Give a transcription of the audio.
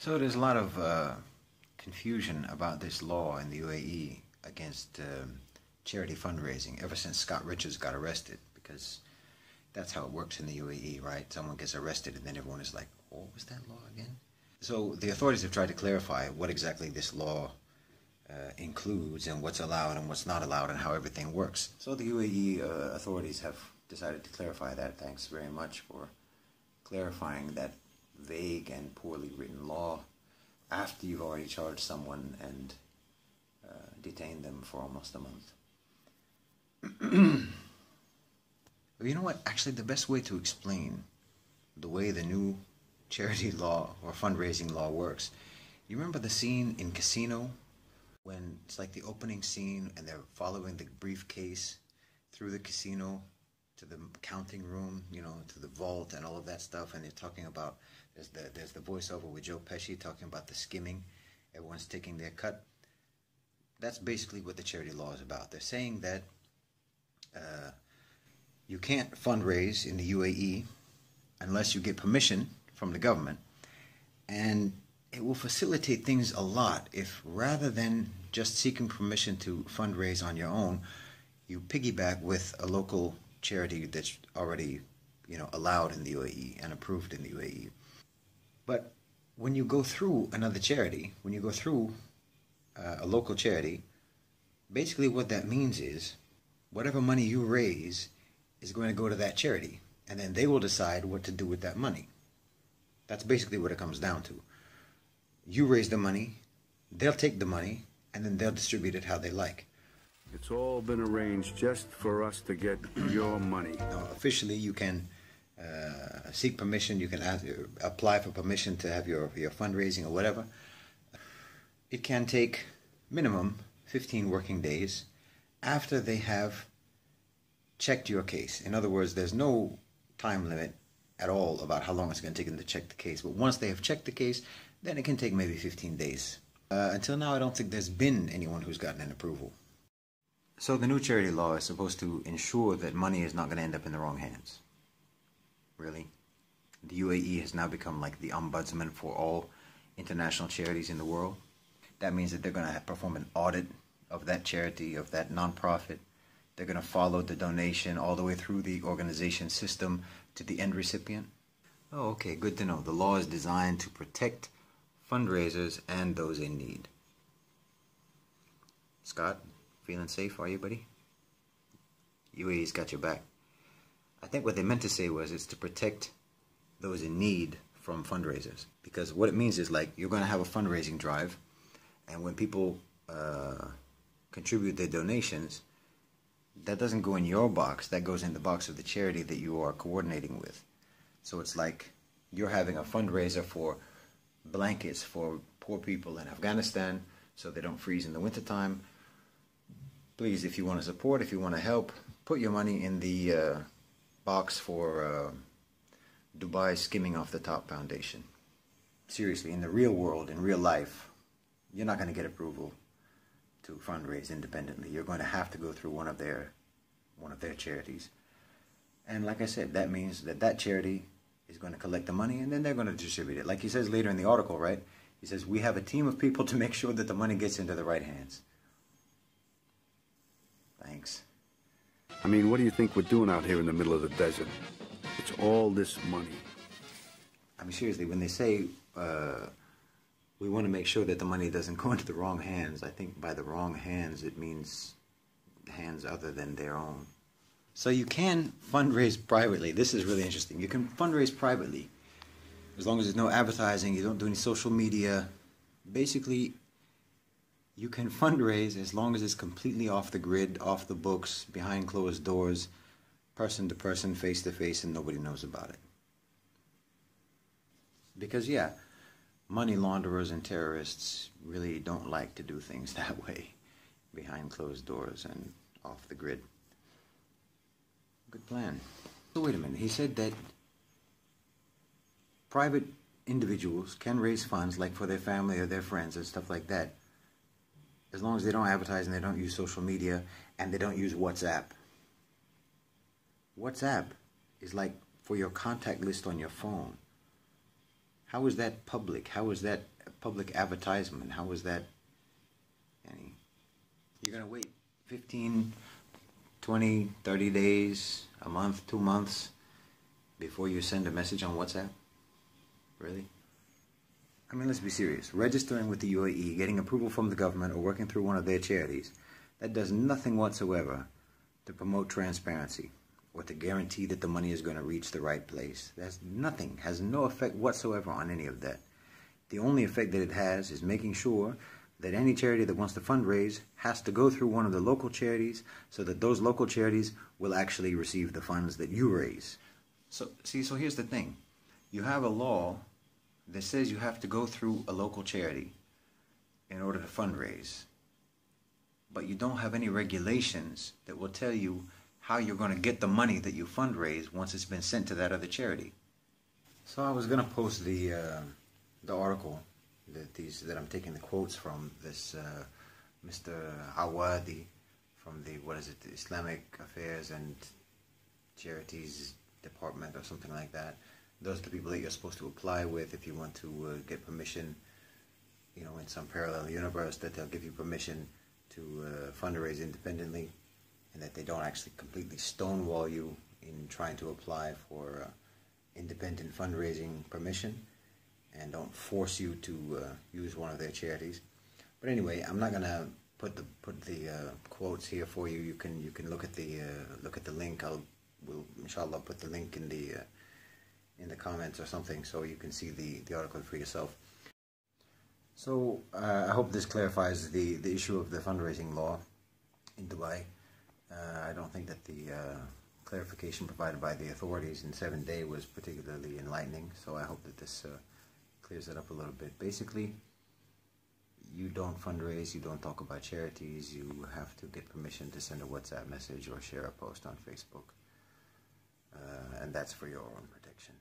So there's a lot of confusion about this law in the UAE against charity fundraising ever since Scott Richards got arrested, because that's how it works in the UAE, right? Someone gets arrested and then everyone is like, oh, what was that law again? So the authorities have tried to clarify what exactly this law includes and what's allowed and what's not allowed and how everything works. So the UAE authorities have decided to clarify that. Thanks very much for clarifying that vague and poorly written law after you've already charged someone and detained them for almost a month. You know what? Actually, the best way to explain the way the new charity law or fundraising law works, you remember the scene in Casino when it's like the opening scene and they're following the briefcase through the casino to the counting room, you know, to the vault and all of that stuff, and they're talking about, there's the voiceover with Joe Pesci talking about the skimming, everyone's taking their cut. That's basically what the charity law is about. They're saying that you can't fundraise in the UAE unless you get permission from the government, and it will facilitate things a lot if, rather than just seeking permission to fundraise on your own, you piggyback with a local charity that's already, you know, allowed in the UAE and approved in the UAE. But when you go through another charity, when you go through a local charity, basically what that means is whatever money you raise is going to go to that charity, and then they will decide what to do with that money. That's basically what it comes down to. You raise the money, they'll take the money, and then they'll distribute it how they like. It's all been arranged just for us to get your money. Now, officially, you can seek permission. You can apply for permission to have your fundraising or whatever. It can take minimum 15 working days after they have checked your case. In other words, there's no time limit at all about how long it's going to take them to check the case. But once they have checked the case, then it can take maybe 15 days. Until now, I don't think there's been anyone who's gotten an approval. So the new charity law is supposed to ensure that money is not going to end up in the wrong hands. Really? The UAE has now become like the ombudsman for all international charities in the world. That means that they're going to perform an audit of that charity, of that nonprofit. They're going to follow the donation all the way through the organization system to the end recipient. Oh, okay, good to know. The law is designed to protect fundraisers and those in need. Scott, feeling safe, are you, buddy? UAE's got your back. I think what they meant to say was it's to protect those in need from fundraisers. Because what it means is, like, you're going to have a fundraising drive, and when people contribute their donations, that doesn't go in your box, that goes in the box of the charity that you are coordinating with. So it's like you're having a fundraiser for blankets for poor people in Afghanistan so they don't freeze in the wintertime. Please, if you want to support, if you want to help, put your money in the box for Dubai Skimming Off the Top Foundation. Seriously, in the real world, in real life, you're not going to get approval to fundraise independently. You're going to have to go through one of their charities. And like I said, that means that that charity is going to collect the money and then they're going to distribute it. Like he says later in the article, right? He says, we have a team of people to make sure that the money gets into the right hands. Thanks. I mean, what do you think we're doing out here in the middle of the desert? It's all this money. I mean, seriously, when they say we want to make sure that the money doesn't go into the wrong hands, I think by the wrong hands it means hands other than their own. So you can fundraise privately. This is really interesting. You can fundraise privately as long as there's no advertising, you don't do any social media. Basically, you can fundraise as long as it's completely off the grid, off the books, behind closed doors, person to person, face to face, and nobody knows about it. Because, yeah, money launderers and terrorists really don't like to do things that way, behind closed doors and off the grid. Good plan. So wait a minute, he said that private individuals can raise funds, like for their family or their friends and stuff like that, as long as they don't advertise and they don't use social media and they don't use WhatsApp. WhatsApp is like for your contact list on your phone. How is that public? How is that public advertisement. How is that? You're going to wait 15, 20, 30 days, a month, 2 months before you send a message on WhatsApp? Really? I mean, let's be serious. Registering with the UAE, getting approval from the government, or working through one of their charities, that does nothing whatsoever to promote transparency or to guarantee that the money is going to reach the right place. That's nothing, has no effect whatsoever on any of that. The only effect that it has is making sure that any charity that wants to fundraise has to go through one of the local charities so that those local charities will actually receive the funds that you raise. So here's the thing. You have a law that says you have to go through a local charity in order to fundraise. But you don't have any regulations that will tell you how you're going to get the money that you fundraise once it's been sent to that other charity. So I was going to post the article that I'm taking the quotes from, this Mr. Awadi from the Islamic Affairs and Charities Department or something like that. Those are the people that you're supposed to apply with if you want to get permission, in some parallel universe, that they'll give you permission to fundraise independently, and that they don't actually completely stonewall you in trying to apply for independent fundraising permission, and don't force you to use one of their charities. But anyway, I'm not gonna put the quotes here for you. You can look at the link. We'll inshallah put the link in the comments or something, so you can see the article for yourself. So I hope this clarifies the issue of the fundraising law in Dubai. I don't think that the clarification provided by the authorities in 7 days was particularly enlightening, so I hope that this clears it up a little bit. Basically, you don't fundraise, you don't talk about charities, you have to get permission to send a WhatsApp message or share a post on Facebook, and that's for your own protection.